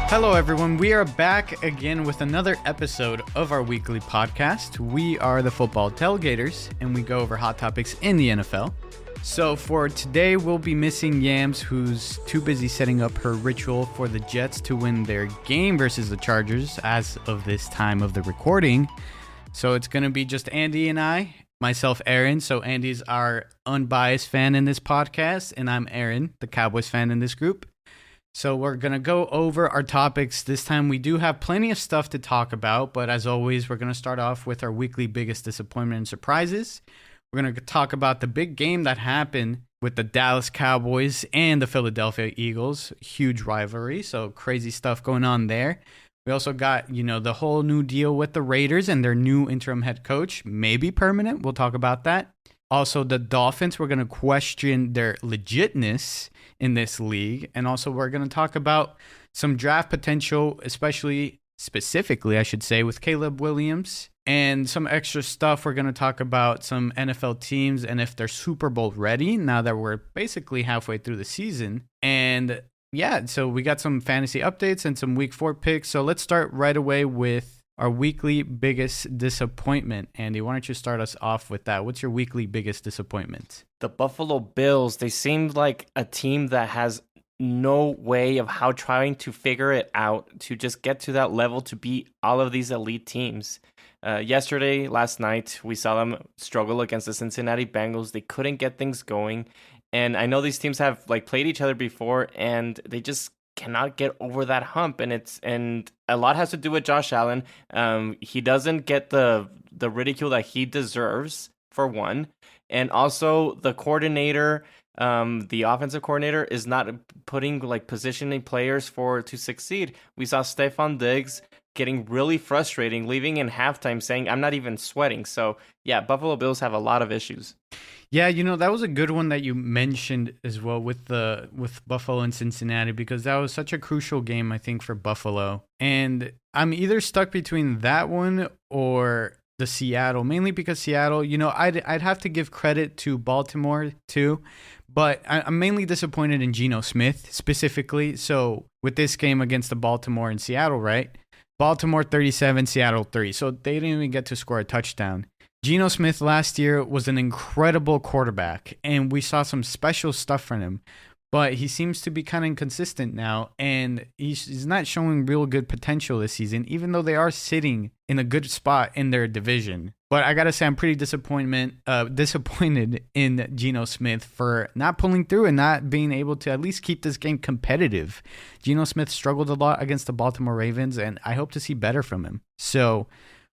Hello, everyone. We are back again with another episode of our weekly podcast. We are the Football Tailgaters, and we go over hot topics in the NFL. So for today, we'll be missing Yams, who's too busy setting up her ritual for the Jets to win their game versus the Chargers as of this time of the recording. So it's going to be just Andy and I, myself, Aaron. So Andy's our unbiased fan in this podcast, and I'm Aaron, the Cowboys fan in this group. So we're going to go over our topics. This time we do have plenty of stuff to talk about, but as always, we're going to start off with our weekly biggest disappointment and surprises. We're going to talk about the big game that happened with the Dallas Cowboys and the Philadelphia Eagles. Huge rivalry, so crazy stuff going on there. We also got, the whole new deal with the Raiders and their new interim head coach, maybe permanent. We'll talk about that. Also, the Dolphins, we're going to question their legitness in this league. And also, we're going to talk about some draft potential, specifically, I should say, with Caleb Williams. And some extra stuff. We're going to talk about some NFL teams and if they're Super Bowl ready now that we're basically halfway through the season. And yeah, so we got some fantasy updates and some week 4 picks. So let's start right away with our weekly biggest disappointment. Andy, why don't you start us off with that? What's your weekly biggest disappointment? The Buffalo Bills, they seemed like a team that has no way of how trying to figure it out to just get to that level to beat all of these elite teams. Last night, we saw them struggle against the Cincinnati Bengals. They couldn't get things going. And I know these teams have played each other before, and they just cannot get over that hump. And a lot has to do with Josh Allen. He doesn't get the ridicule that he deserves, for one. And also the coordinator, the offensive coordinator, is not putting positioning players to succeed. We saw Stephon Diggs getting really frustrating, leaving in halftime saying, "I'm not even sweating." So yeah, Buffalo Bills have a lot of issues. Yeah, that was a good one that you mentioned as well with Buffalo and Cincinnati, because that was such a crucial game, I think, for Buffalo. And I'm either stuck between that one or the Seattle, mainly because Seattle, I'd have to give credit to Baltimore too, but I'm mainly disappointed in Geno Smith specifically. So with this game against the Baltimore and Seattle, right? Baltimore 37, Seattle 3. So they didn't even get to score a touchdown. Geno Smith last year was an incredible quarterback, and we saw some special stuff from him. But he seems to be kind of inconsistent now, and he's not showing real good potential this season, even though they are sitting in a good spot in their division. But I got to say, I'm pretty disappointed in Geno Smith for not pulling through and not being able to at least keep this game competitive. Geno Smith struggled a lot against the Baltimore Ravens, and I hope to see better from him. So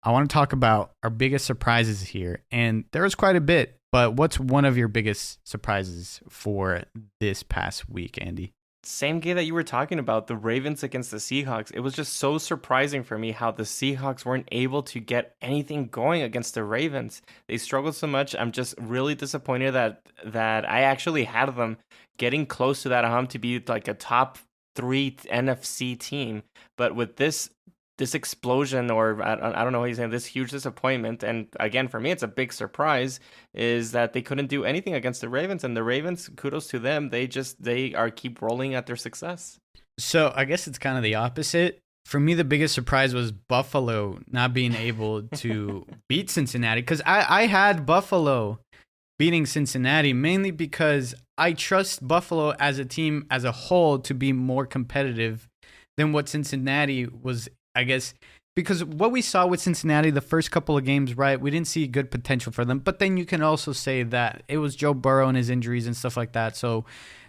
I want to talk about our biggest surprises here, and there was quite a bit. But what's one of your biggest surprises for this past week, Andy? Same game that you were talking about, the Ravens against the Seahawks. It was just so surprising for me how the Seahawks weren't able to get anything going against the Ravens. They struggled so much. I'm just really disappointed that I actually had them getting close to that hump to be like a top 3 NFC team. But with this explosion, or I don't know what he's saying, this huge disappointment, and again, for me, it's a big surprise, is that they couldn't do anything against the Ravens, and the Ravens, kudos to them, they keep rolling at their success. So I guess it's kind of the opposite. For me, the biggest surprise was Buffalo not being able to beat Cincinnati, because I had Buffalo beating Cincinnati mainly because I trust Buffalo as a team as a whole to be more competitive than what Cincinnati was, I guess, because what we saw with Cincinnati the first couple of games, right, we didn't see good potential for them. But then you can also say that it was Joe Burrow and his injuries and stuff like that. So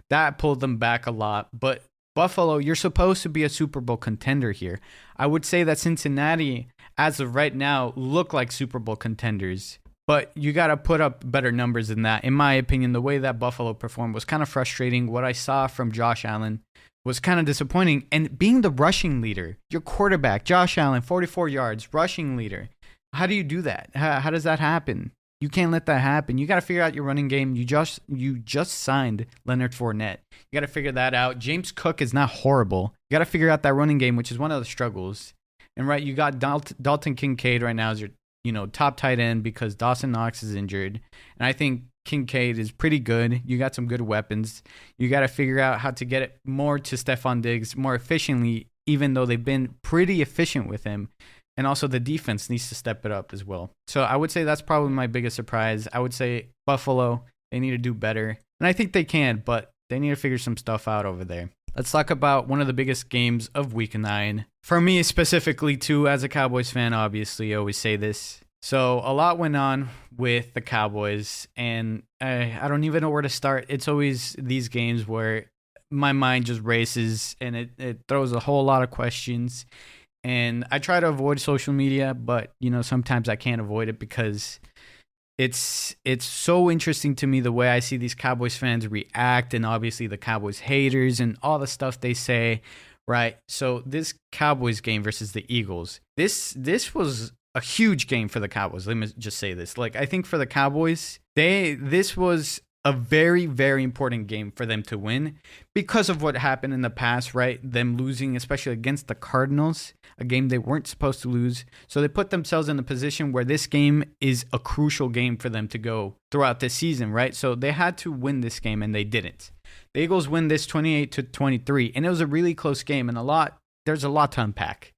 that pulled them back a lot. But Buffalo, you're supposed to be a Super Bowl contender here. I would say that Cincinnati, as of right now, look like Super Bowl contenders. But you got to put up better numbers than that. In my opinion, the way that Buffalo performed was kind of frustrating. What I saw from Josh Allen was kind of disappointing. And being the rushing leader, your quarterback, Josh Allen, 44 yards, rushing leader. How do you do that? How does that happen? You can't let that happen. You got to figure out your running game. You just signed Leonard Fournette. You got to figure that out. James Cook is not horrible. You got to figure out that running game, which is one of the struggles. And right, you got Dalton Kincaid right now as your top tight end because Dawson Knox is injured. And I think Kincaid is pretty good. You got some good weapons. You got to figure out how to get it more to Stephon Diggs more efficiently, even though they've been pretty efficient with him. And also the defense needs to step it up as well. So I would say that's probably my biggest surprise. I would say Buffalo, they need to do better. And I think they can, but they need to figure some stuff out over there. Let's talk about one of the biggest games of Week 9. For me specifically, too, as a Cowboys fan, obviously, I always say this. So a lot went on with the Cowboys, and I don't even know where to start. It's always these games where my mind just races, and it throws a whole lot of questions. And I try to avoid social media, but, sometimes I can't avoid it because it's so interesting to me the way I see these Cowboys fans react, and obviously the Cowboys haters and all the stuff they say, right? So this Cowboys game versus the Eagles, this was a huge game for the Cowboys. Let me just say this. I think for the Cowboys, this was a very, very important game for them to win because of what happened in the past, right? Them losing, especially against the Cardinals, a game they weren't supposed to lose. So they put themselves in a position where this game is a crucial game for them to go throughout this season, right? So they had to win this game, and they didn't. The Eagles win this 28-23, and it was a really close game, and there's a lot to unpack.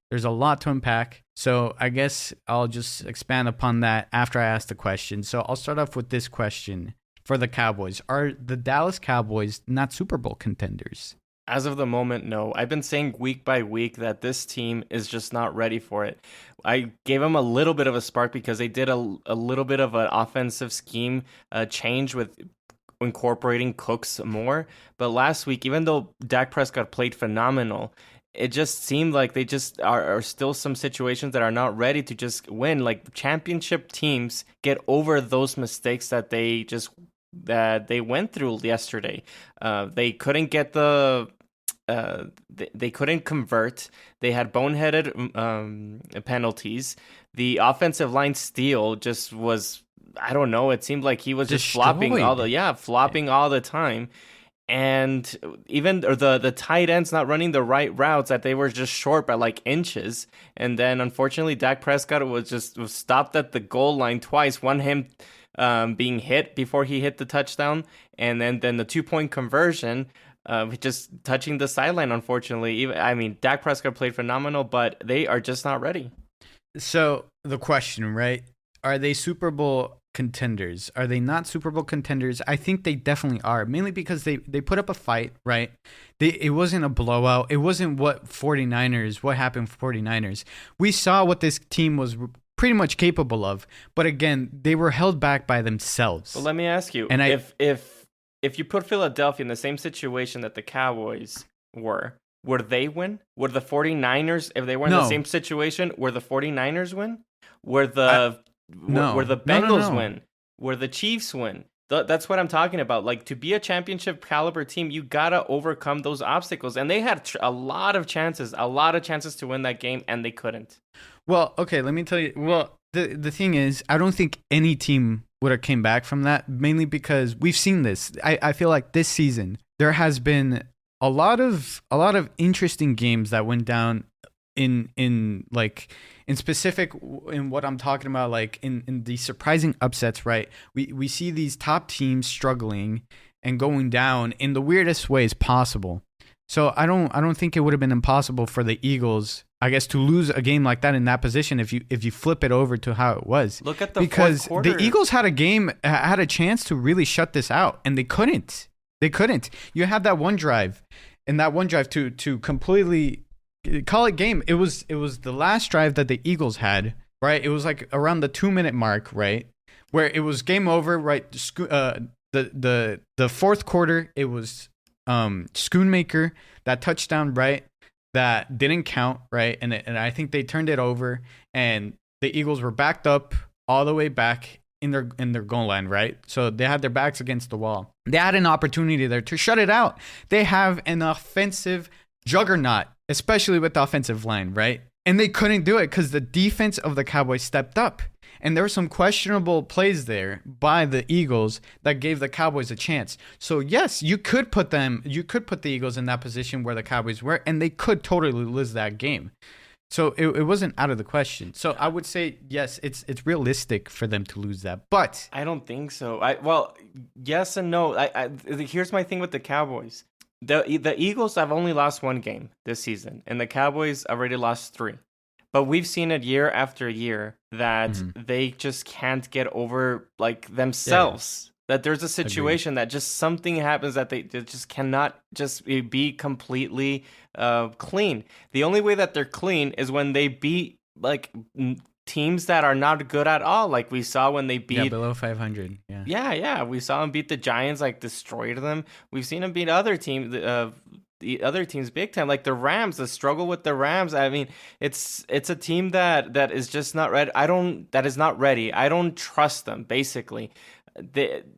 So I guess I'll just expand upon that after I ask the question. So I'll start off with this question. For the Cowboys, are the Dallas Cowboys not Super Bowl contenders? As of the moment, no. I've been saying week by week that this team is just not ready for it. I gave them a little bit of a spark because they did a little bit of an offensive scheme change with incorporating Cooks more. But last week, even though Dak Prescott played phenomenal, it just seemed like they just are still some situations that are not ready to just win. Like championship teams get over those mistakes that they went through yesterday. They couldn't get they couldn't convert. They had boneheaded penalties. The offensive line steal just was, I don't know. It seemed like he was just flopping all the time. And even the tight ends not running the right routes, that they were just short by inches. And then unfortunately, Dak Prescott was stopped at the goal line twice. One, him being hit before he hit the touchdown, and then the 2-point conversion, just touching the sideline. Unfortunately, Dak Prescott played phenomenal, but they are just not ready. So the question, right? Are they Super Bowl contenders? Are they not Super Bowl contenders? I think they definitely are, mainly because they put up a fight, right? It wasn't a blowout. It wasn't what happened for 49ers. We saw what this team was pretty much capable of, but again, they were held back by themselves. Well, let me ask you, if you put Philadelphia in the same situation that the Cowboys would they win? Would the 49ers, if they were in the same situation, would the 49ers win? Would the Bengals win? Where the Chiefs win? That's what I'm talking about. To be a championship caliber team, you gotta overcome those obstacles, and they had a lot of chances to win that game, and they couldn't. Well, okay, let me tell you. Well, the thing is, I don't think any team would have came back from that, mainly because we've seen this. I feel like this season there has been a lot of interesting games that went down in specific, in what I'm talking about, in the surprising upsets, right? We see these top teams struggling and going down in the weirdest ways possible. So I don't think it would have been impossible for the Eagles, I guess, to lose a game like that in that position if you flip it over to how it was. Look at the because fourth quarter. The Eagles had a chance to really shut this out, and they couldn't. You had that one drive, to completely call it game. It was the last drive that the Eagles had, right? It was around the 2-minute mark, right, where it was game over, right? The fourth quarter, it was Schoonmaker, that touchdown, right, that didn't count, right, and I think they turned it over, and the Eagles were backed up all the way back in their goal line, right? So they had their backs against the wall. They had an opportunity there to shut it out. They have an offensive juggernaut, especially with the offensive line, right? And they couldn't do it because the defense of the Cowboys stepped up. And there were some questionable plays there by the Eagles that gave the Cowboys a chance. So yes, you could put the Eagles in that position where the Cowboys were, and they could totally lose that game. So it wasn't out of the question. So I would say, yes, it's realistic for them to lose that. But I don't think so. Yes and no. Here's my thing with the Cowboys. The Eagles have only lost one game this season, and the Cowboys already lost 3. But we've seen it year after year that they just can't get over like themselves. Yeah. That there's a situation that just something happens that they just cannot just be completely clean. The only way that they're clean is when they beat like teams that are not good at all, like we saw when they beat below 500. Yeah. We saw them beat the Giants, like destroyed them. We've seen them beat other teams, the other teams big time, like the Rams. The struggle with the Rams. I mean, it's a team that is just not ready. That is not ready. I don't trust them. Basically,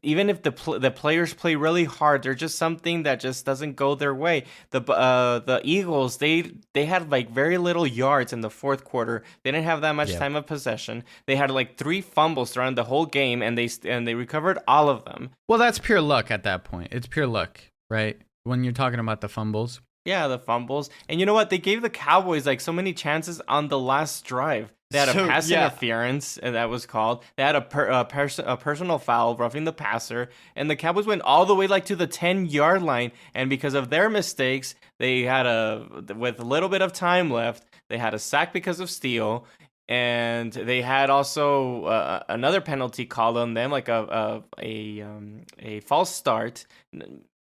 even if the players play really hard, there's just something that just doesn't go their way. The Eagles, they had like very little yards in the fourth quarter. They didn't have that much time of possession. They had like 3 fumbles throughout the whole game, and they recovered all of them. Well, that's pure luck at that point. It's pure luck, right? When you're talking about the fumbles. Yeah, the fumbles. And you know what? They gave the Cowboys like so many chances on the last drive. They had a pass interference, and that was called. They had a personal foul, roughing the passer, and the Cowboys went all the way like to the 10-yard line. And because of their mistakes, they had with a little bit of time left, they had a sack because of steal, and they had also another penalty called on them, like a false start.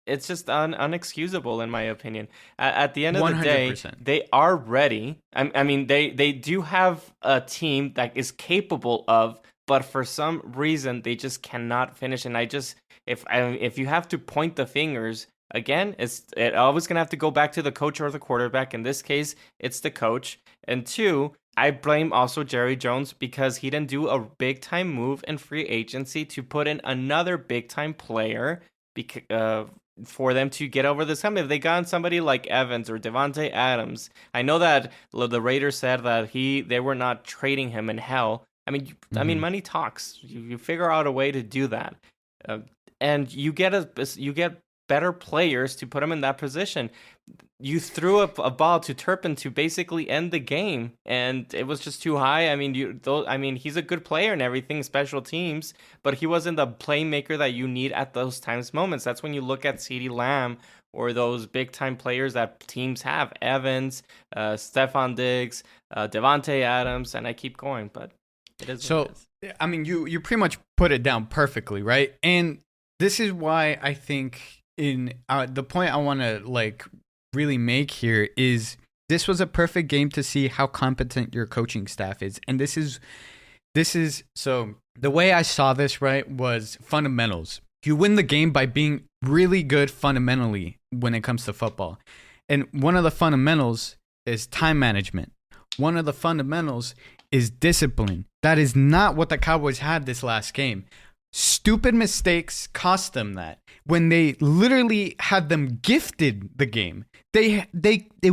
It's just unexcusable, in my opinion. At the end of 100%. The day, they are ready. I mean, they do have a team that is capable of, but for some reason, they just cannot finish. And if you have to point the fingers, again, it always going to have to go back to the coach or the quarterback. In this case, it's the coach. And 2, I blame also Jerry Jones because he didn't do a big-time move in free agency to put in another big-time player for them to get over this hump. If they got somebody like Evans or Devontae Adams, I know that the Raiders said that they were not trading him in hell. I mean, money talks. You figure out a way to do that, and you get better players to put them in that position. You threw a ball to Turpin to basically end the game, and it was just too high. I mean, he's a good player and everything, special teams, but he wasn't the playmaker that you need at those moments. That's when you look at CeeDee Lamb or those big-time players that teams have, Evans, Stephon Diggs, Devontae Adams, and I keep going, but it is what it is. I mean, you pretty much put it down perfectly, right? And this is why I think the point I want to really make here is this was a perfect game to see how competent your coaching staff is. And this is so the way I saw this, right, was fundamentals. You win the game by being really good fundamentally when it comes to football. And one of the fundamentals is time management. One of the fundamentals is discipline. That is not what the Cowboys had this last game. Stupid mistakes cost them that. When they literally had them gifted the game, it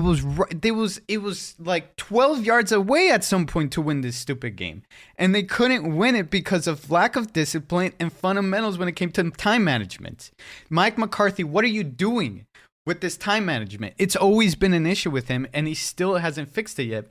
was like 12 yards away at some point to win this stupid game, and they couldn't win it because of lack of discipline and fundamentals when it came to time management. Mike McCarthy, what are you doing with this time management? It's always been an issue with him, and he still hasn't fixed it yet.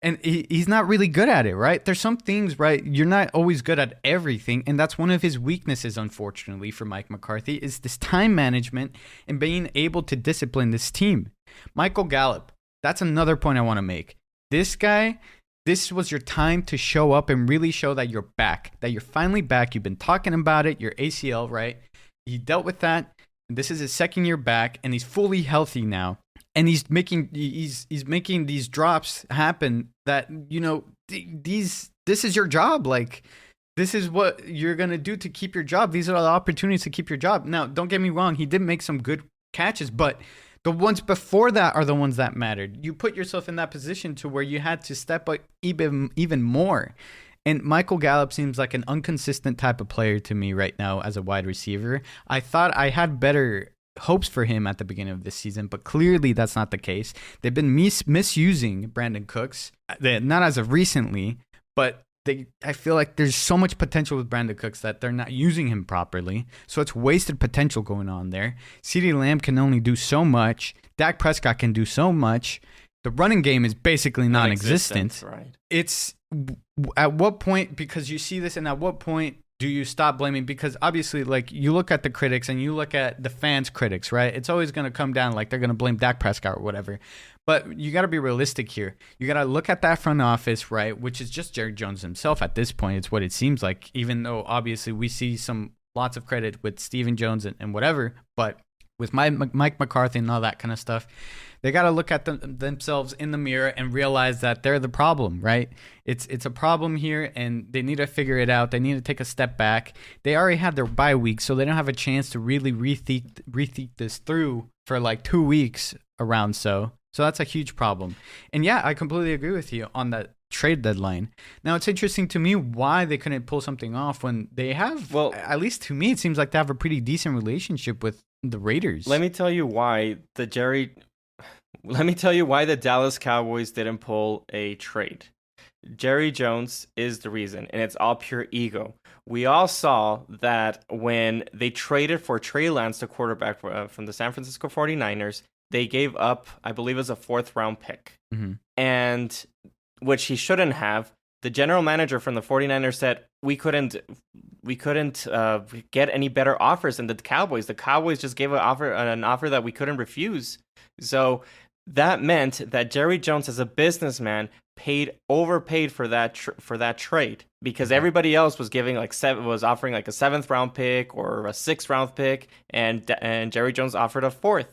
And he's not really good at it, right? There's some things, right? You're not always good at everything. And that's one of his weaknesses, unfortunately, for Mike McCarthy, is this time management and being able to discipline this team. Michael Gallup, that's another point I want to make. This guy, this was your time to show up and really show that you're back, that you're finally back. You've been talking about it, your ACL, right? He dealt with that. This is his second year back, and he's fully healthy now. And he's making these drops happen that, this is your job. Like, this is what you're going to do to keep your job. These are the opportunities to keep your job. Now, don't get me wrong. He did make some good catches, but the ones before that are the ones that mattered. You put yourself in that position to where you had to step up even more. And Michael Gallup seems like an inconsistent type of player to me right now as a wide receiver. I thought I had better hopes for him at the beginning of this season, but clearly that's not the case. They've been misusing Brandon Cooks, not as of recently, but I feel like there's so much potential with Brandon Cooks that they're not using him properly. So it's wasted potential going on there. CeeDee Lamb can only do so much. Dak Prescott can do so much. The running game is basically non-existent. Right. It's at what point, because you see this, and at what point do you stop blaming? Because obviously, like, you look at the critics and you look at the fans' critics, right? It's always going to come down like they're going to blame Dak Prescott or whatever. But you got to be realistic here. You got to look at that front office, right? Which is just Jerry Jones himself at this point. It's what it seems like, even though obviously we see lots of credit with Stephen Jones and whatever. But with Mike McCarthy and all that kind of stuff, they got to look at themselves in the mirror and realize that they're the problem, right? It's a problem here, and they need to figure it out. They need to take a step back. They already had their bye week, so they don't have a chance to really rethink this through for like 2 weeks around so. So that's a huge problem. And yeah, I completely agree with you on that trade deadline. Now, it's interesting to me why they couldn't pull something off when they have, well, at least to me, it seems like they have a pretty decent relationship with the Raiders. Let me tell you why the Dallas Cowboys didn't pull a trade. Jerry Jones is the reason, and it's all pure ego. We all saw that when they traded for Trey Lance, the quarterback from the San Francisco 49ers, they gave up, I believe it was a 4th round pick. Mm-hmm. And which he shouldn't have. The general manager from the 49ers said, we couldn't get any better offers than the Cowboys. The Cowboys just gave an offer that we couldn't refuse. So that meant that Jerry Jones, as a businessman, overpaid for that trade, because everybody else was giving was offering like a 7th round pick or a 6th round pick, and Jerry Jones offered a 4th.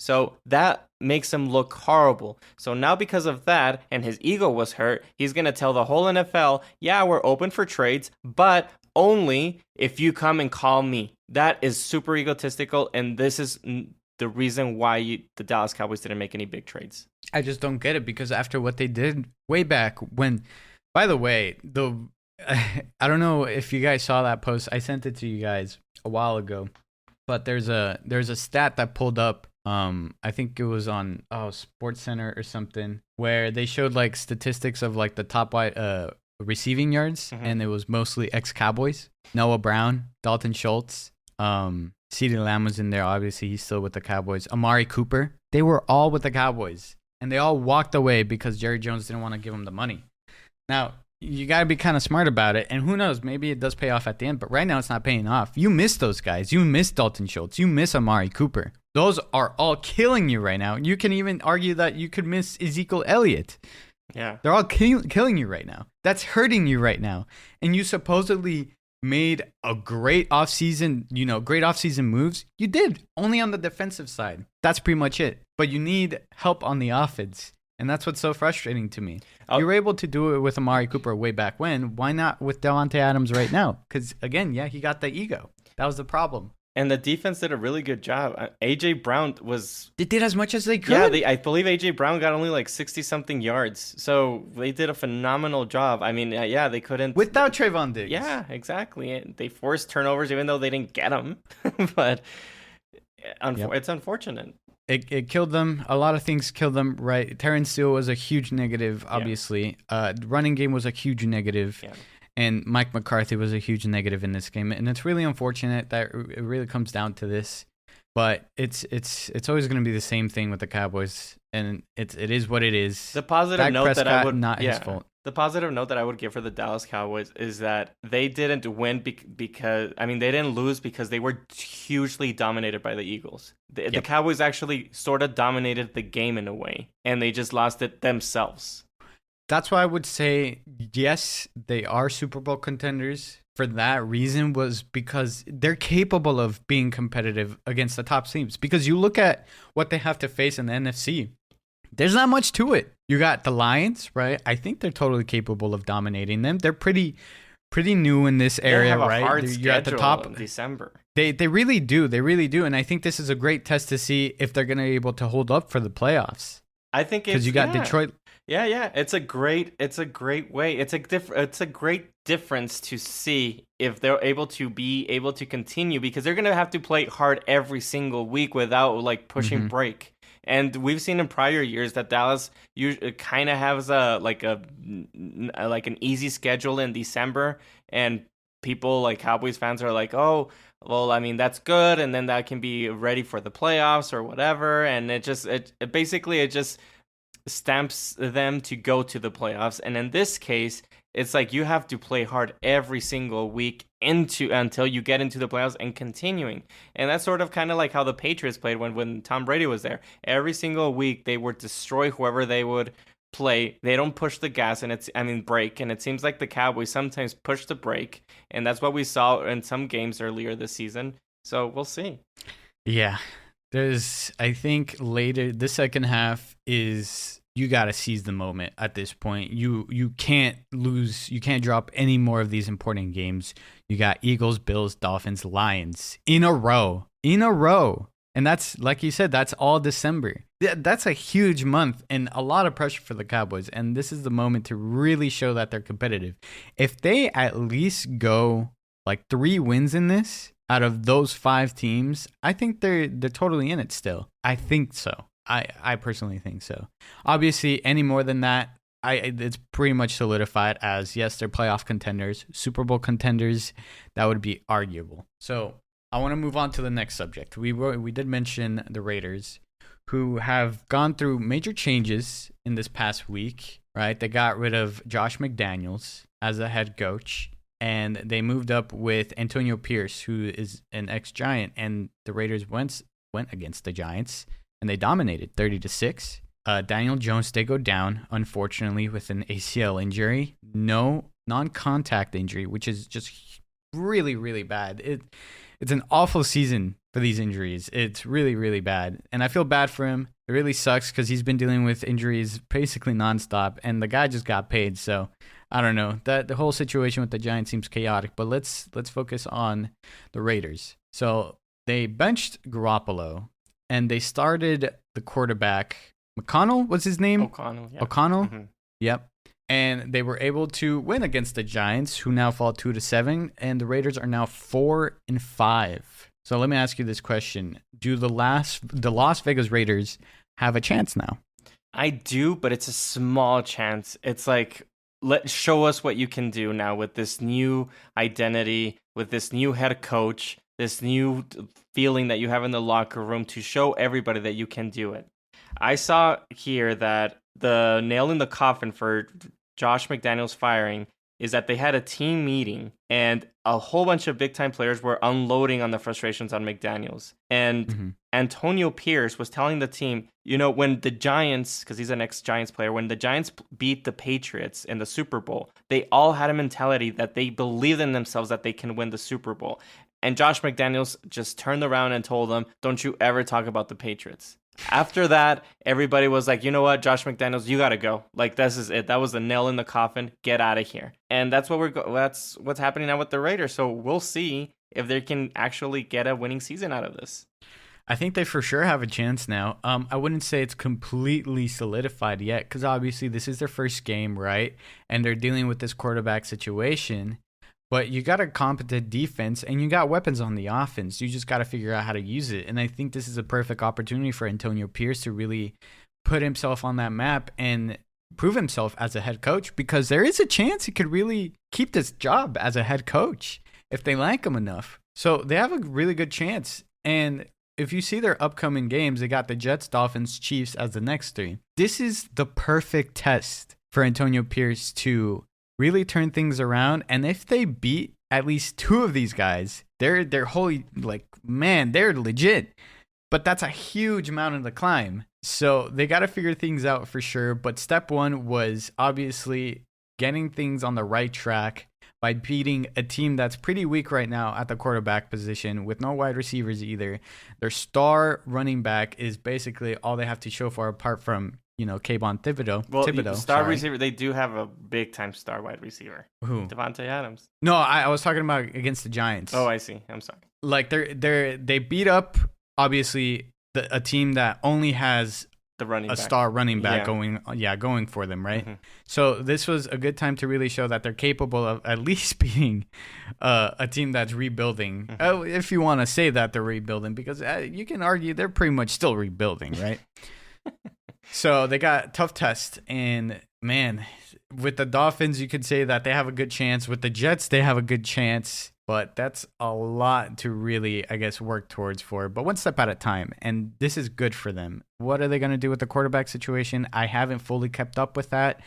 So that makes him look horrible. So now because of that, and his ego was hurt, he's going to tell the whole NFL, yeah, we're open for trades, but only if you come and call me. That is super egotistical, and this is the reason why the Dallas Cowboys didn't make any big trades. I just don't get it, because after what they did way back when, by the way, I don't know if you guys saw that post. I sent it to you guys a while ago, but there's a stat that pulled up. I think it was on Sports Center or something, where they showed like statistics of like the top wide receiving yards, and it was mostly ex-Cowboys. Noah Brown, Dalton Schultz, CeeDee Lamb was in there. Obviously, he's still with the Cowboys. Amari Cooper, they were all with the Cowboys, and they all walked away because Jerry Jones didn't want to give them the money. Now, you got to be kind of smart about it, and who knows, maybe it does pay off at the end, but right now it's not paying off. You miss those guys. You miss Dalton Schultz. You miss Amari Cooper. Those are all killing you right now. You can even argue that you could miss Ezekiel Elliott. Yeah. They're all killing you right now. That's hurting you right now. And you supposedly made a great offseason moves. You did, only on the defensive side. That's pretty much it. But you need help on the offense. And that's what's so frustrating to me. You were able to do it with Amari Cooper way back when. Why not with Devontae Adams right now? Because, again, yeah, he got the ego. That was the problem. And the defense did a really good job. A.J. Brown They did as much as they could. Yeah, I believe A.J. Brown got only like 60-something yards. So they did a phenomenal job. I mean, yeah, they couldn't... Without Trayvon Diggs. Yeah, exactly. They forced turnovers even though they didn't get them. But it's unfortunate. It killed them. A lot of things killed them, right? Terrence Steele was a huge negative, obviously. Yeah. The running game was a huge negative. Yeah. And Mike McCarthy was a huge negative in this game. And it's really unfortunate that it really comes down to this. But it's always going to be the same thing with the Cowboys. And it is what it is. The positive note that I would... not his fault. The positive note that I would give for the Dallas Cowboys is that they didn't win because... I mean, they didn't lose because they were hugely dominated by the Eagles. The Cowboys actually sort of dominated the game in a way. And they just lost it themselves. That's why I would say, yes, they are Super Bowl contenders. For that reason was because they're capable of being competitive against the top teams. Because you look at what they have to face in the NFC, there's not much to it. You got the Lions, right? I think they're totally capable of dominating them. They're pretty new in this area, they have right? A hard You're at the top in December. They really do. They really do. And I think this is a great test to see if they're going to be able to hold up for the playoffs. I think because you got Detroit. Yeah. It's a great way. It's a great difference to see if they're able to continue, because they're gonna have to play hard every single week without like pushing break. And we've seen in prior years that Dallas kind of has an easy schedule in December, and people like Cowboys fans are like, oh, well, I mean, that's good, and then that can be ready for the playoffs or whatever, and it just stamps them to go to the playoffs. And in this case, It's like you have to play hard every single week until you get into the playoffs and continuing. And that's sort of kind of like how the Patriots played when Tom Brady was there. Every single week they would destroy whoever they would play. They don't push the gas brake. And it seems like the Cowboys sometimes push the brake. And that's what we saw in some games earlier this season. So we'll see. Yeah. I think later, the second half is, you got to seize the moment at this point. You can't lose. You can't drop any more of these important games. You got Eagles, Bills, Dolphins, Lions in a row. And that's, like you said, that's all December. That's a huge month and a lot of pressure for the Cowboys. And this is the moment to really show that they're competitive. If they at least go like 3 wins in this, out of those 5 teams, I think they're totally in it still. I think so. I personally think so. Obviously, any more than that, it's pretty much solidified as, yes, they're playoff contenders, Super Bowl contenders. That would be arguable. So I want to move on to the next subject. We did mention the Raiders, who have gone through major changes in this past week, right? They got rid of Josh McDaniels as a head coach, and they moved up with Antonio Pierce, who is an ex-Giant, and the Raiders went against the Giants, and they dominated 30-6. Daniel Jones did go down, unfortunately, with an ACL injury. No non-contact injury, which is just really, really bad. It's an awful season for these injuries. It's really, really bad. And I feel bad for him. It really sucks because he's been dealing with injuries basically nonstop, and the guy just got paid, so I don't know. The whole situation with the Giants seems chaotic, but let's focus on the Raiders. So they benched Garoppolo, and they started the quarterback. McConnell was his name? O'Connell, yeah. O'Connell? Mm-hmm. Yep. And they were able to win against the Giants, who now fall 2-7, and the Raiders are now 4-5. So let me ask you this question. Do the Las Vegas Raiders have a chance now? I do, but it's a small chance. It's like, show us what you can do now with this new identity, with this new head coach, this new feeling that you have in the locker room, to show everybody that you can do it. I saw here that the nail in the coffin for Josh McDaniels firing is that they had a team meeting and a whole bunch of big-time players were unloading on the frustrations on McDaniels. And Antonio Pierce was telling the team, when the Giants, because he's an ex-Giants player, when the Giants beat the Patriots in the Super Bowl, they all had a mentality that they believed in themselves that they can win the Super Bowl. And Josh McDaniels just turned around and told them, don't you ever talk about the Patriots. After that, everybody was like, you know what, Josh McDaniels, you got to go. Like, this is it. That was the nail in the coffin. Get out of here. And that's that's what's happening now with the Raiders. So we'll see if they can actually get a winning season out of this. I think they for sure have a chance now. I wouldn't say it's completely solidified yet, because obviously this is their first game, right? And they're dealing with this quarterback situation. But you got a competent defense, and you got weapons on the offense. You just got to figure out how to use it. And I think this is a perfect opportunity for Antonio Pierce to really put himself on that map and prove himself as a head coach, because there is a chance he could really keep this job as a head coach if they like him enough. So they have a really good chance. And if you see their upcoming games, they got the Jets, Dolphins, Chiefs as the next 3. This is the perfect test for Antonio Pierce to really turn things around. And if they beat at least 2 of these guys, they're holy, like, man, they're legit. But that's a huge mountain to climb. So they got to figure things out for sure. But step 1 was obviously getting things on the right track by beating a team that's pretty weak right now at the quarterback position with no wide receivers either. Their star running back is basically all they have to show for, apart from Kayvon Thibodeau. Receiver, they do have a big-time star wide receiver. Who? Devontae Adams. No, I was talking about against the Giants. Oh, I see. I'm sorry. Like, they beat up, obviously, a team that only has star running back going for them, right? Mm-hmm. So this was a good time to really show that they're capable of at least being a team that's rebuilding. Mm-hmm. If you want to say that they're rebuilding, because you can argue they're pretty much still rebuilding, right? So they got tough tests, and man, with the Dolphins, you could say that they have a good chance. With the Jets, they have a good chance, but that's a lot to really, I guess, work towards for. But one step at a time, and this is good for them. What are they going to do with the quarterback situation? I haven't fully kept up with that.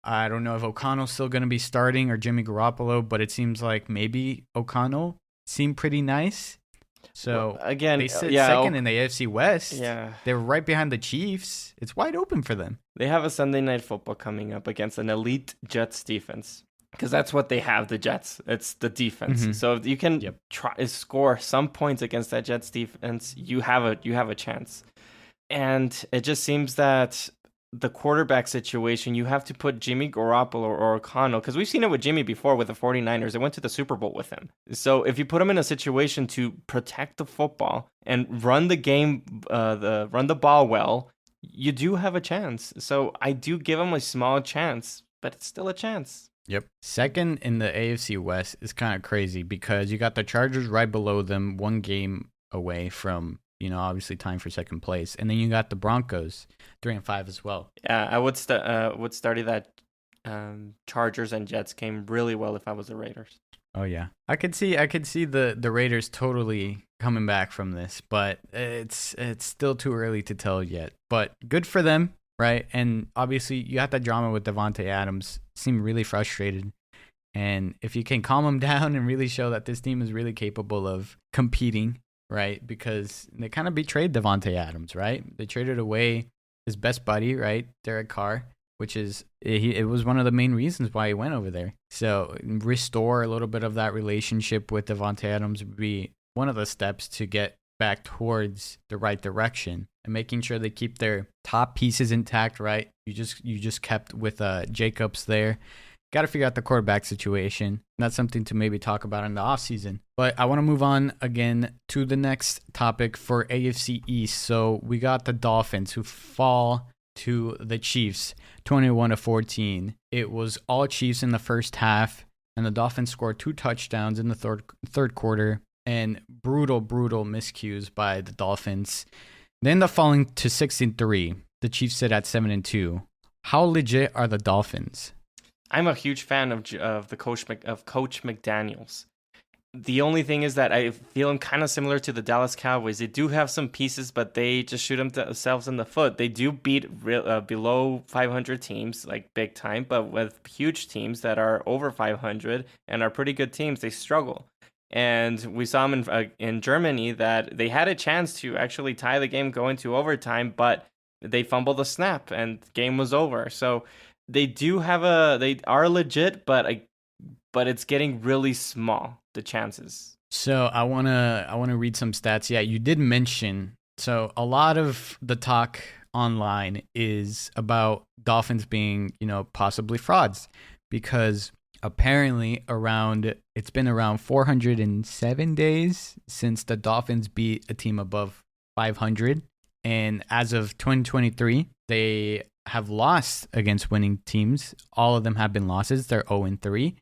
I don't know if O'Connell's still going to be starting or Jimmy Garoppolo, but it seems like maybe O'Connell seemed pretty nice. So again, they sit second in the AFC West. Yeah. They're right behind the Chiefs. It's wide open for them. They have a Sunday Night Football coming up against an elite Jets defense. Because that's what they have, the Jets. It's the defense. Mm-hmm. So if you can try to score some points against that Jets defense, you have a chance. And it just seems that the quarterback situation, you have to put Jimmy Garoppolo or O'Connell, because we've seen it with Jimmy before with the 49ers. They went to the Super Bowl with him. So if you put him in a situation to protect the football and run the game, run the ball well, you do have a chance. So I do give him a small chance, but it's still a chance. Yep. Second in the AFC West is kind of crazy because you got the Chargers right below them, one game away from, obviously tying for second place. And then you got the Broncos 3-5 as well. Yeah, I would study that Chargers and Jets game really well if I was the Raiders. Oh yeah. I could see the Raiders totally coming back from this, but it's still too early to tell yet. But good for them. Right, and obviously you had that drama with Davante Adams. Seemed really frustrated, and if you can calm him down and really show that this team is really capable of competing, right? Because they kind of betrayed Davante Adams, right? They traded away his best buddy, right, Derek Carr, which is it was one of the main reasons why he went over there. So restore a little bit of that relationship with Davante Adams would be one of the steps to get back towards the right direction and making sure they keep their top pieces intact, right? You just kept with Jacobs there. Got to figure out the quarterback situation. That's something to maybe talk about in the offseason. But I want to move on again to the next topic for AFC East. So we got the Dolphins who fall to the Chiefs 21-14. It was all Chiefs in the first half, and the Dolphins scored 2 touchdowns in the third quarter. And brutal miscues by the Dolphins. They end up falling to 6-3. The Chiefs sit at 7-2. How legit are the Dolphins? I'm a huge fan of Coach McDaniels. The only thing is that I feel him kind of similar to the Dallas Cowboys. They do have some pieces, but they just shoot themselves in the foot. They do beat below 500 teams, like big time, but with huge teams that are over 500 and are pretty good teams, they struggle. And we saw them in Germany that they had a chance to actually tie the game going to overtime, but they fumbled the snap and the game was over. So they are legit, but it's getting really small, the chances. So I wanna read some stats. Yeah, you did mention, so a lot of the talk online is about Dolphins being, possibly frauds, because apparently it's been around 407 days since the Dolphins beat a team above 500. And as of 2023, they have lost against winning teams. All of them have been losses. They're 0-3.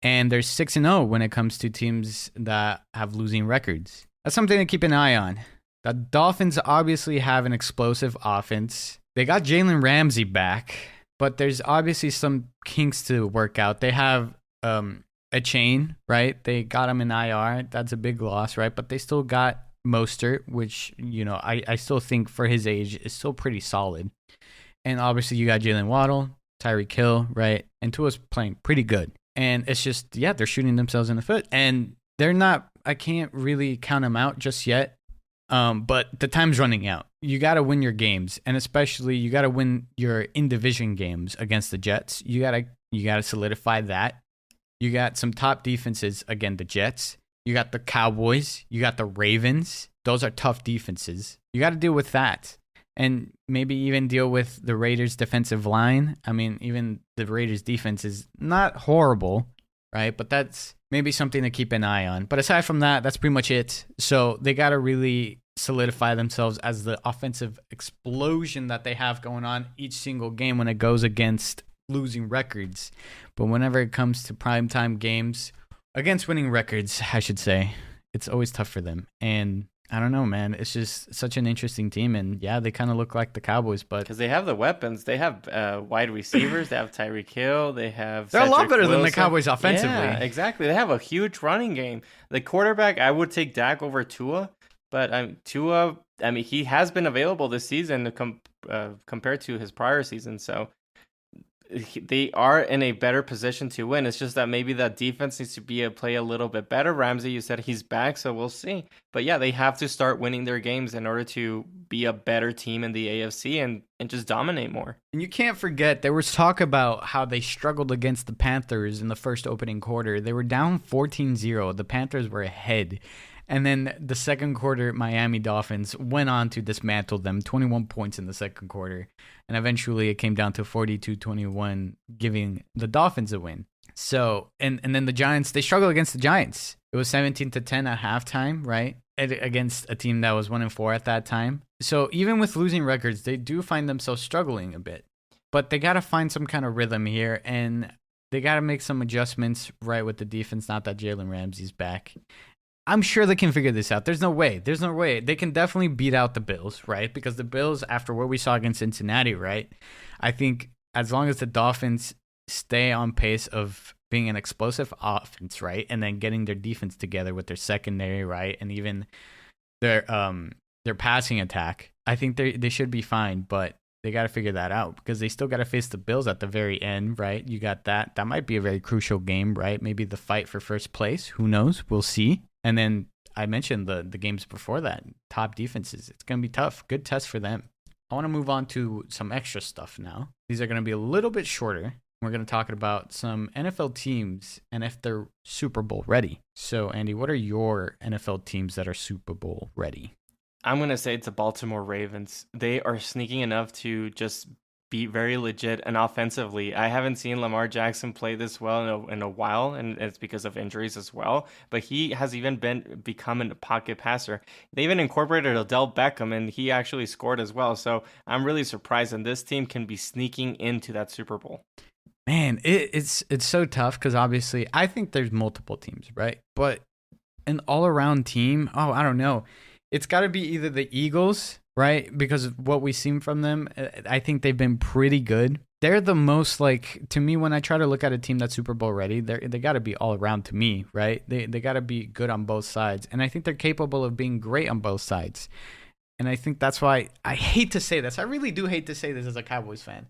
And they're 6-0 when it comes to teams that have losing records. That's something to keep an eye on. The Dolphins obviously have an explosive offense. They got Jalen Ramsey back, but there's obviously some kinks to work out. They have a chain, right? They got him in IR. That's a big loss, right? But they still got Mostert, which, I still think for his age is still pretty solid. And obviously you got Jalen Waddle, Tyreek Hill, right? And Tua's playing pretty good. And it's just, they're shooting themselves in the foot. And they're not, I can't really count them out just yet. But the time's running out. You got to win your games, and especially you got to win your in-division games against the Jets. You got to solidify that. You got some top defenses against the Jets. You got the Cowboys. You got the Ravens. Those are tough defenses. You got to deal with that, and maybe even deal with the Raiders' defensive line. I mean, even the Raiders' defense is not horrible, right? But that's maybe something to keep an eye on. But aside from that, that's pretty much it. So they got to really solidify themselves as the offensive explosion that they have going on each single game when it goes against losing records. But whenever it comes to primetime games, against winning records, I should say, it's always tough for them. And I don't know, man. It's just such an interesting team. And yeah, they kind of look like the Cowboys, but because they have the weapons, they have wide receivers, they have Tyreek Hill, they're a lot better than the Cowboys offensively. Yeah, exactly. They have a huge running game. The quarterback, I would take Dak over Tua, but Tua, I mean, he has been available this season compared to his prior season. So they are in a better position to win. It's just that maybe that defense needs to play a little bit better. Ramsey, you said he's back, so we'll see. But yeah, they have to start winning their games in order to be a better team in the AFC and just dominate more. And you can't forget, there was talk about how they struggled against the Panthers in the first opening quarter. They were down 14-0. The Panthers were ahead. And then the second quarter, Miami Dolphins went on to dismantle them, 21 points in the second quarter. And eventually it came down to 42-21, giving the Dolphins a win. So, and then the Giants, they struggled against the Giants. It was 17-10 at halftime, right? Against a team that was 1-4 at that time. So even with losing records, they do find themselves struggling a bit. But they got to find some kind of rhythm here, and they got to make some adjustments right with the defense, not that Jalen Ramsey's back. I'm sure they can figure this out. There's no way. They can definitely beat out the Bills, right? Because the Bills, after what we saw against Cincinnati, right? I think as long as the Dolphins stay on pace of being an explosive offense, right? And then getting their defense together with their secondary, right? And even their passing attack, I think they should be fine, but they got to figure that out because they still got to face the Bills at the very end, right? You got that. That might be a very crucial game, right? Maybe the fight for first place. Who knows? We'll see. And then I mentioned the games before that, top defenses. It's going to be tough. Good test for them. I want to move on to some extra stuff now. These are going to be a little bit shorter. We're going to talk about some NFL teams and if they're Super Bowl ready. So, Andy, what are your NFL teams that are Super Bowl ready? I'm going to say it's the Baltimore Ravens. They are sneaking enough to just be very legit and offensively. I haven't seen Lamar Jackson play this well in a while, and it's because of injuries as well. But he has even become a pocket passer. They even incorporated Odell Beckham, and he actually scored as well. So I'm really surprised, and this team can be sneaking into that Super Bowl. Man, it's so tough because obviously I think there's multiple teams, right? But an all-around team, I don't know. It's got to be either the Eagles, right? Because of what we've seen from them, I think they've been pretty good. They're the most, to me, when I try to look at a team that's Super Bowl ready, they got to be all around to me, right? They got to be good on both sides. And I think they're capable of being great on both sides. And I think that's why I hate to say this. I really do hate to say this as a Cowboys fan.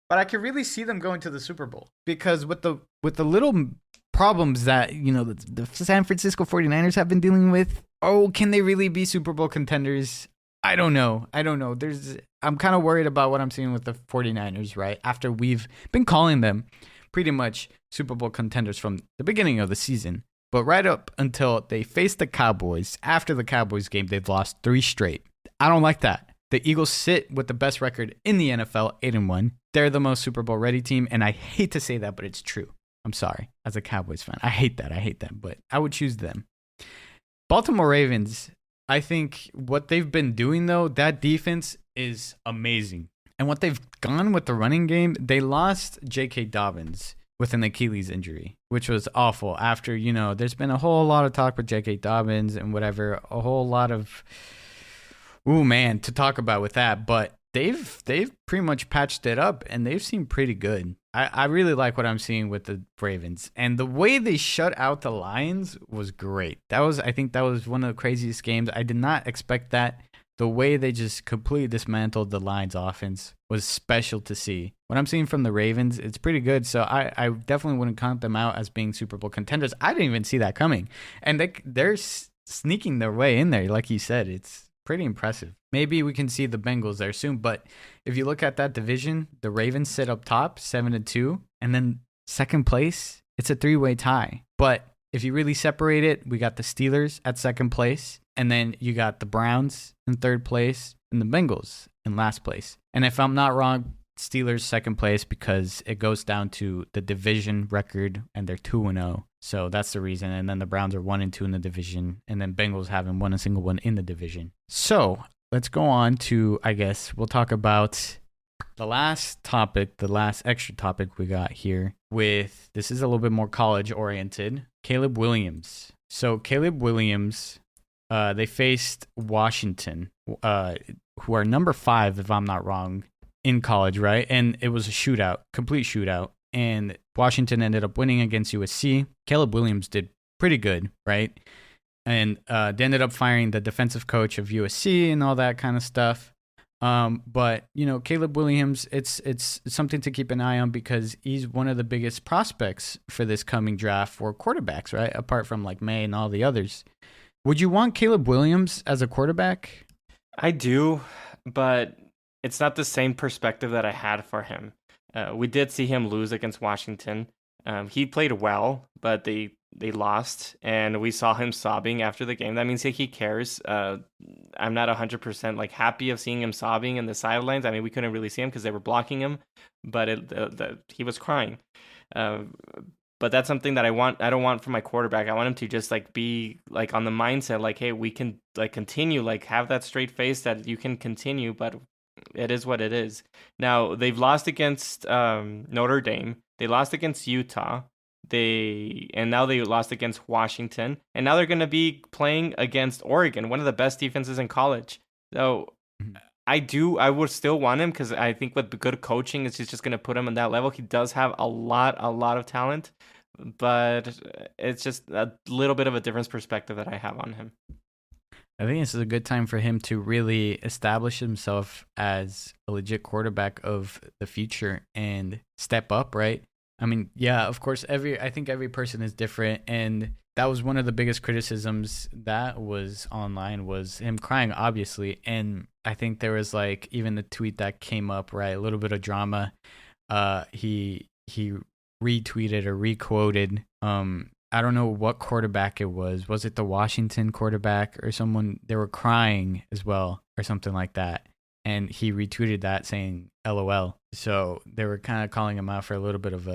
But I can really see them going to the Super Bowl. Because with the little problems that, the San Francisco 49ers have been dealing with, can they really be Super Bowl contenders? I don't know. I'm kind of worried about what I'm seeing with the 49ers, right? After we've been calling them pretty much Super Bowl contenders from the beginning of the season. But right up until they faced the Cowboys, after the Cowboys game, they've lost 3 straight. I don't like that. The Eagles sit with the best record in the NFL, 8-1. They're the most Super Bowl ready team, and I hate to say that, but it's true. I'm sorry, as a Cowboys fan. I hate that, but I would choose them. Baltimore Ravens, I think what they've been doing, though, that defense is amazing. And what they've gone with the running game, they lost J.K. Dobbins with an Achilles injury, which was awful. After, there's been a whole lot of talk with J.K. Dobbins and whatever, a whole lot of, to talk about with that. But they've pretty much patched it up, and they've seemed pretty good. I really like what I'm seeing with the Ravens. And the way they shut out the Lions was great. I think that was one of the craziest games. I did not expect that. The way they just completely dismantled the Lions offense was special to see. What I'm seeing from the Ravens, it's pretty good. So I definitely wouldn't count them out as being Super Bowl contenders. I didn't even see that coming. And they're sneaking their way in there. Like you said, it's pretty impressive. Maybe we can see the Bengals there soon, but if you look at that division, the Ravens sit up top, 7-2, and then second place, it's a 3-way tie. But if you really separate it, we got the Steelers at second place, and then you got the Browns in third place, and the Bengals in last place. And if I'm not wrong, Steelers second place because it goes down to the division record, and they're 2-0. So that's the reason. And then the Browns are 1-2 in the division, and then Bengals haven't won a single one in the division. So let's go on to, I guess, we'll talk about the last topic, the last extra topic we got here with, this is a little bit more college oriented, Caleb Williams. So Caleb Williams, they faced Washington, who are number 5, if I'm not wrong, in college, right? And it was a shootout, complete shootout. And Washington ended up winning against USC. Caleb Williams did pretty good, right? And they ended up firing the defensive coach of USC and all that kind of stuff. But Caleb Williams, it's something to keep an eye on because he's one of the biggest prospects for this coming draft for quarterbacks, right? Apart from like May and all the others. Would you want Caleb Williams as a quarterback? I do, but it's not the same perspective that I had for him. We did see him lose against Washington. He played well, but they lost, and we saw him sobbing after the game. That means that he cares. I'm not 100% like happy of seeing him sobbing in the sidelines. I mean, we couldn't really see him because they were blocking him, but he was crying. But that's something that I don't want for my quarterback. I want him to just like be like on the mindset, like, hey, we can like continue, like have that straight face that you can continue, but it is what it is. Now they've lost against Notre Dame. They lost against Utah. Now they lost against Washington. And now they're going to be playing against Oregon, one of the best defenses in college. So I would still want him because I think with good coaching, it's just going to put him on that level. He does have a lot of talent, but it's just a little bit of a different perspective that I have on him. I think this is a good time for him to really establish himself as a legit quarterback of the future and step up, right? I mean, yeah, of course, I think every person is different, and that was one of the biggest criticisms that was online was him crying, obviously. And I think there was like even the tweet that came up, right? A little bit of drama. He retweeted or requoted. I don't know what quarterback it was. Was it the Washington quarterback or someone? They were crying as well or something like that. And he retweeted that saying LOL. So they were kind of calling him out for a little bit of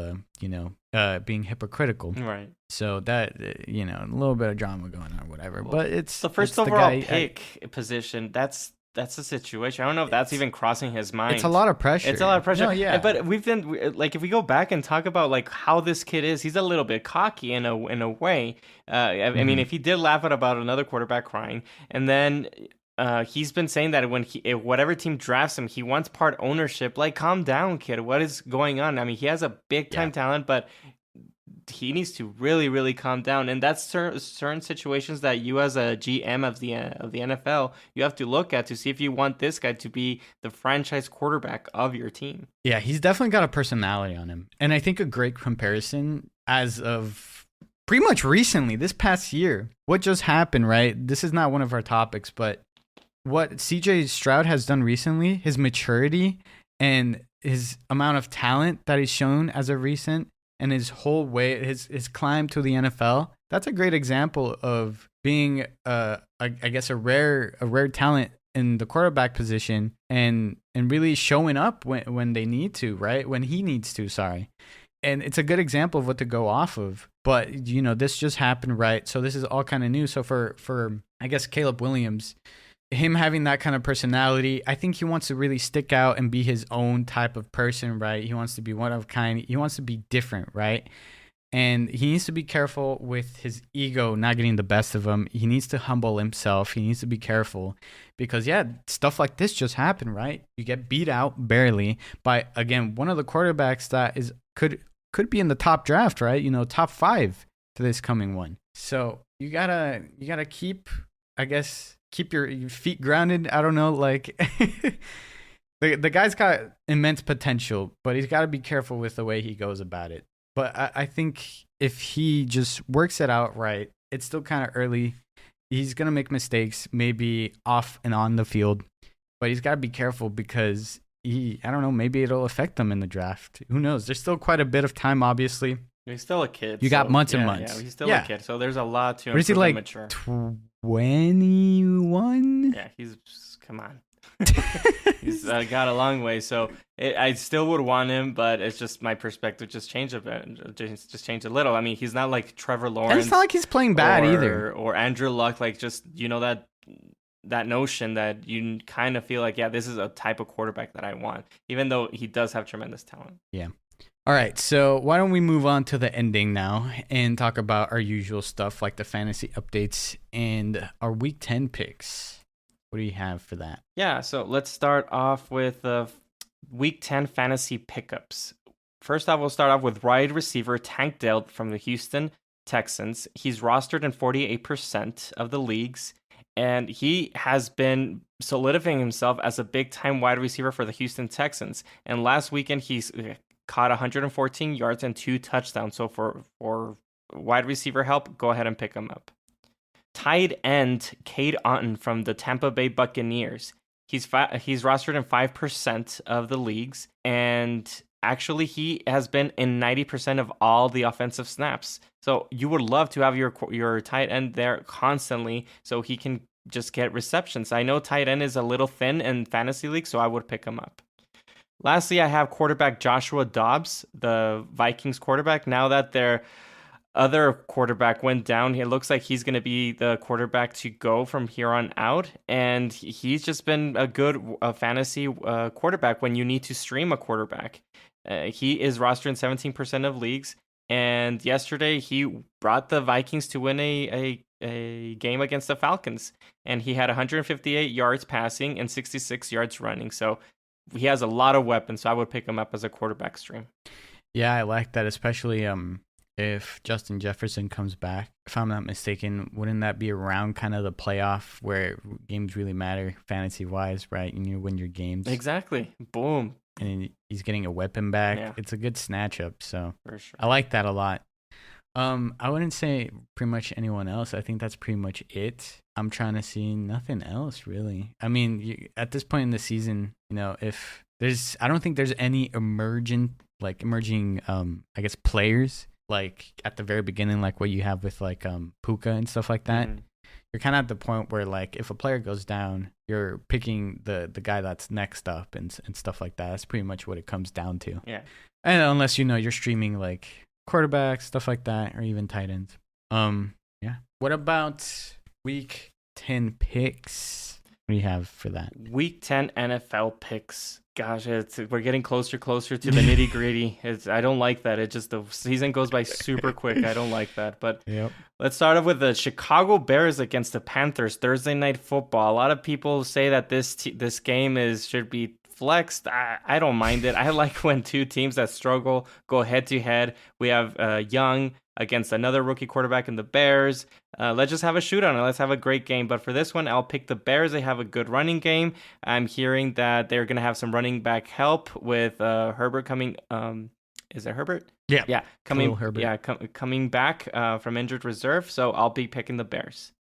being hypocritical. Right. So that, a little bit of drama going on or whatever. Well, but it's the first overall pick position. That's the situation. I don't know if that's even crossing his mind. It's a lot of pressure. No, yeah. But we've been like, if we go back and talk about like how this kid is, he's a little bit cocky in a way. I mean, if he did laugh at about another quarterback crying, and then he's been saying that if whatever team drafts him, he wants part ownership. Like, calm down, kid. What is going on? I mean, he has a big time talent, but he needs to really, really calm down. And that's certain situations that you, as a GM of the NFL, you have to look at to see if you want this guy to be the franchise quarterback of your team. Yeah, he's definitely got a personality on him. And I think a great comparison as of pretty much recently, this past year, what just happened, right? This is not one of our topics, but what CJ Stroud has done recently, his maturity and his amount of talent that he's shown as of recent, and his whole way, his climb to the NFL, that's a great example of being, I guess, a rare talent in the quarterback position and really showing up when they need to, right? When he needs to, sorry. And it's a good example of what to go off of. But, this just happened, right? So this is all kind of new. So for I guess, Caleb Williams, him having that kind of personality, I think he wants to really stick out and be his own type of person, right? He wants to be one of a kind. He wants to be different, right? And he needs to be careful with his ego not getting the best of him. He needs to humble himself. He needs to be careful because, stuff like this just happened, right? You get beat out barely by, again, one of the quarterbacks that could be in the top draft, right? Top 5 to this coming one. So you gotta keep, I guess, keep your feet grounded. I don't know, like the guy's got immense potential, but he's got to be careful with the way he goes about it. But I think if he just works it out right, it's still kind of early. He's going to make mistakes, maybe off and on the field, but he's got to be careful because I don't know, maybe it'll affect them in the draft. Who knows? There's still quite a bit of time, obviously. He's still a kid. You got months and months. Yeah, he's still a kid, so there's a lot to him. What is he like? Mature. 21? Yeah, come on. He's got a long way, so I still would want him, but it's just my perspective just changed a bit, just changed a little. I mean, he's not like Trevor Lawrence. And it's not like he's playing bad either, or Andrew Luck. Like, just that notion that you kind of feel like, this is a type of quarterback that I want, even though he does have tremendous talent. Yeah. All right, so why don't we move on to the ending now and talk about our usual stuff like the fantasy updates and our Week 10 picks. What do you have for that? Yeah, so let's start off with Week 10 fantasy pickups. First off, we'll start off with wide receiver Tank Dell from the Houston Texans. He's rostered in 48% of the leagues, and he has been solidifying himself as a big-time wide receiver for the Houston Texans. And last weekend, he's caught 114 yards and 2 touchdowns. So for wide receiver help, go ahead and pick him up. Tight end Cade Otton from the Tampa Bay Buccaneers. He's rostered in 5% of the leagues, and actually he has been in 90% of all the offensive snaps. So you would love to have your tight end there constantly so he can just get receptions. I know tight end is a little thin in fantasy league, so I would pick him up. Lastly, I have quarterback Joshua Dobbs, the Vikings quarterback. Now that their other quarterback went down, it looks like he's going to be the quarterback to go from here on out. And he's just been a good fantasy quarterback when you need to stream a quarterback. He is rostered in 17% of leagues. And yesterday, he brought the Vikings to win a game against the Falcons. And he had 158 yards passing and 66 yards running. So he has a lot of weapons. So I would pick him up as a quarterback stream. Yeah, I like that, especially if Justin Jefferson comes back. If I'm not mistaken, wouldn't that be around kind of the playoff where games really matter fantasy-wise, right? And you win your games. Exactly. Boom. And he's getting a weapon back. Yeah. It's a good snatch up, so for sure. I like that a lot. I wouldn't say pretty much anyone else. I think that's pretty much it. I'm trying to see nothing else, really. I mean, at this point in the season, if there's, I don't think there's any emerging, I guess, players like at the very beginning, like what you have with like Puka and stuff like that. Mm-hmm. You're kind of at the point where like if a player goes down, you're picking the guy that's next up and stuff like that. That's pretty much what it comes down to. Yeah. And unless you're streaming like quarterbacks, stuff like that, or even tight ends. Yeah. What about week 10 picks? What do you have for that? Week 10 NFL picks. Gosh, we're getting closer to the nitty gritty. I don't like that. The season goes by super quick. I don't like that. But yep. Let's start off with the Chicago Bears against the Panthers, Thursday Night Football. A lot of people say that this game should be flexed. I don't mind it. I like when two teams that struggle go head to head. We have Young against another rookie quarterback in the Bears. Let's just have a shootout and let's have a great game. But for this one, I'll pick the Bears. They have a good running game. I'm hearing that they're going to have some running back help with Herbert coming. Is it Herbert? Yeah. Coming back from injured reserve. So I'll be picking the Bears.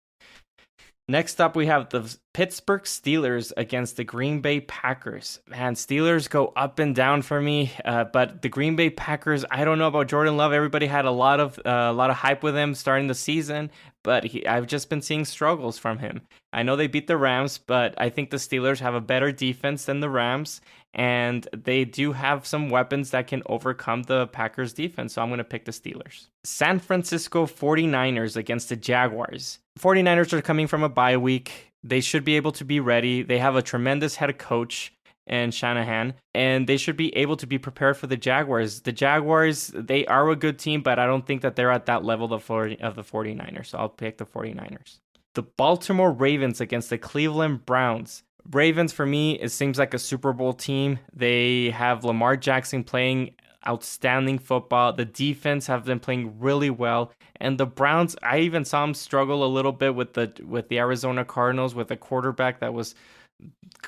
Next up, we have the Pittsburgh Steelers against the Green Bay Packers. Man, Steelers go up and down for me, but the Green Bay Packers, I don't know about Jordan Love. Everybody had a lot of hype with him starting the season, but I've just been seeing struggles from him. I know they beat the Rams, but I think the Steelers have a better defense than the Rams, and they do have some weapons that can overcome the Packers defense, so I'm going to pick the Steelers. San Francisco 49ers against the Jaguars. 49ers are coming from a bye week. They should be able to be ready. They have a tremendous head coach in Shanahan, and they should be able to be prepared for the Jaguars. The Jaguars, they are a good team, but I don't think that they're at that level of the 49ers, so I'll pick the 49ers. The Baltimore Ravens against the Cleveland Browns. Ravens, for me, it seems like a Super Bowl team. They have Lamar Jackson playing outstanding football. The defense have been playing really well. And the Browns, I even saw them struggle a little bit with the Arizona Cardinals with a quarterback that was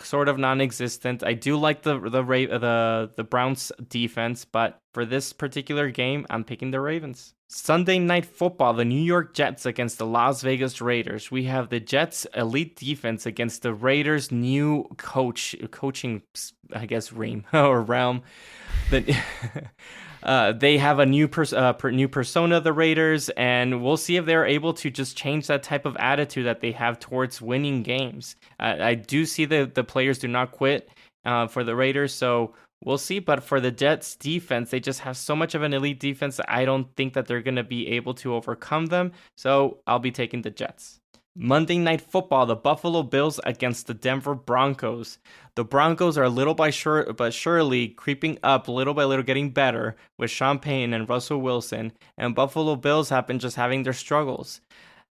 sort of non-existent. I do like the Browns defense, but for this particular game, I'm picking the Ravens. Sunday Night Football, the New York Jets against the Las Vegas Raiders. We have the Jets' elite defense against the Raiders' new coaching, I guess, realm. They have a new persona, the Raiders, and we'll see if they're able to just change that type of attitude that they have towards winning games. I do see the players do not quit for the Raiders, so we'll see. But for the Jets defense, they just have so much of an elite defense that I don't think that they're going to be able to overcome them. So I'll be taking the Jets. Monday Night Football, the Buffalo Bills against the Denver Broncos. The Broncos are a little but surely creeping up, little by little getting better with Sean Payton and Russell Wilson, and Buffalo Bills have been just having their struggles.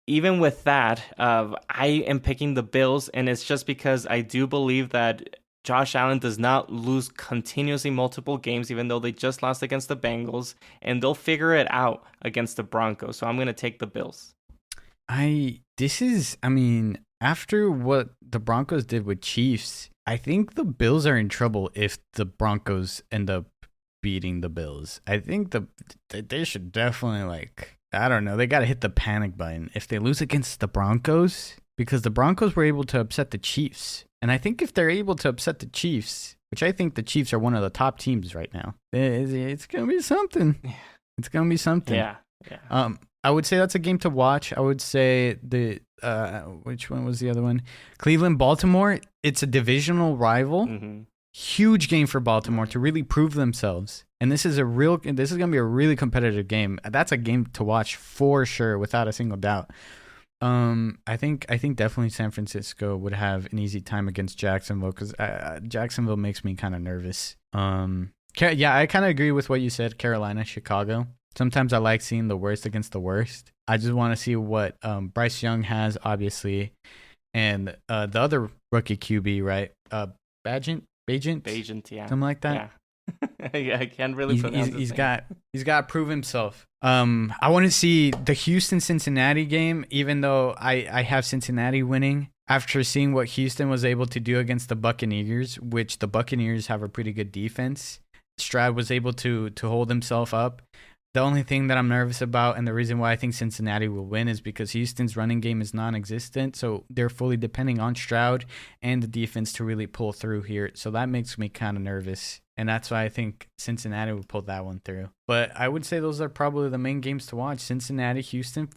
Even with that, I am picking the Bills, and it's just because I do believe that Josh Allen does not lose continuously multiple games, even though they just lost against the Bengals, and they'll figure it out against the Broncos. So I'm going to take the Bills. I after what the Broncos did with Chiefs, I think the Bills are in trouble if the Broncos end up beating the Bills. I think they should definitely, I don't know, they got to hit the panic button if they lose against the Broncos, because the Broncos were able to upset the Chiefs. And I think if they're able to upset the Chiefs, which I think the Chiefs are one of the top teams right now, it's going to be something. It's going to be something. Yeah. I would say that's a game to watch. I would say which one was the other one? Cleveland, Baltimore. It's a divisional rival. Mm-hmm. Huge game for Baltimore to really prove themselves. And this is going to be a really competitive game. That's a game to watch for sure, without a single doubt. I think definitely San Francisco would have an easy time against Jacksonville, because Jacksonville makes me kind of nervous. Yeah, I kind of agree with what you said. Carolina, Chicago. Sometimes I like seeing the worst against the worst. I just want to see what Bryce Young has, obviously, and the other rookie QB, right? Bagent, yeah, something like that. Yeah, I can't really pronounce his name. He's got to prove himself. I want to see the Houston-Cincinnati game, even though I have Cincinnati winning. After seeing what Houston was able to do against the Buccaneers, which the Buccaneers have a pretty good defense, Stroud was able to hold himself up. The only thing that I'm nervous about, and the reason why I think Cincinnati will win, is because Houston's running game is non-existent, so they're fully depending on Stroud and the defense to really pull through here. So that makes me kind of nervous, and that's why I think Cincinnati will pull that one through. But I would say those are probably the main games to watch: Cincinnati, Houston,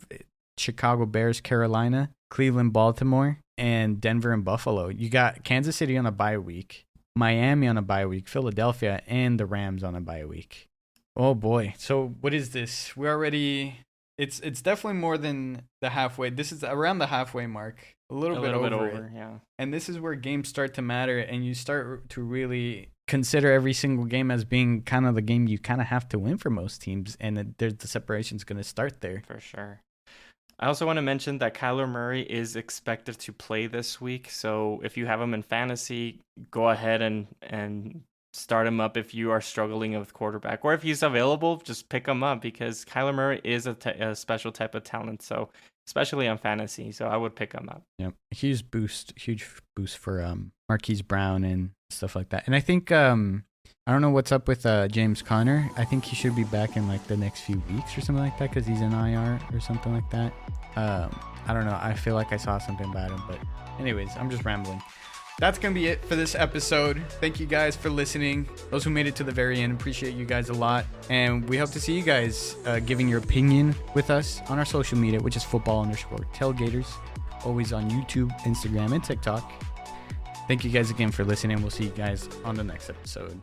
Chicago Bears, Carolina, Cleveland, Baltimore, and Denver and Buffalo. You got Kansas City on a bye week, Miami on a bye week, Philadelphia, and the Rams on a bye week. Oh boy. So what is this? We're already it's definitely more than the halfway. This is around the halfway mark. A little bit over, yeah. And this is where games start to matter, and you start to really consider every single game as being kind of the game you kind of have to win for most teams, and the separation's going to start there. For sure. I also want to mention that Kyler Murray is expected to play this week, so if you have him in fantasy, go ahead and start him up if you are struggling with quarterback, or if he's available, just pick him up, because Kyler Murray is a special type of talent, so especially on fantasy. So I would pick him up. Yeah, huge boost for Marquise Brown and stuff like that. And I think I don't know what's up with James Conner. I think he should be back in the next few weeks or something like that, because he's in IR or something like that. I don't know. I feel like I saw something about him, but anyways, I'm just rambling. That's going to be it for this episode. Thank you guys for listening. Those who made it to the very end, appreciate you guys a lot. And we hope to see you guys giving your opinion with us on our social media, which is football_tailgaters. Always on YouTube, Instagram, and TikTok. Thank you guys again for listening. We'll see you guys on the next episode.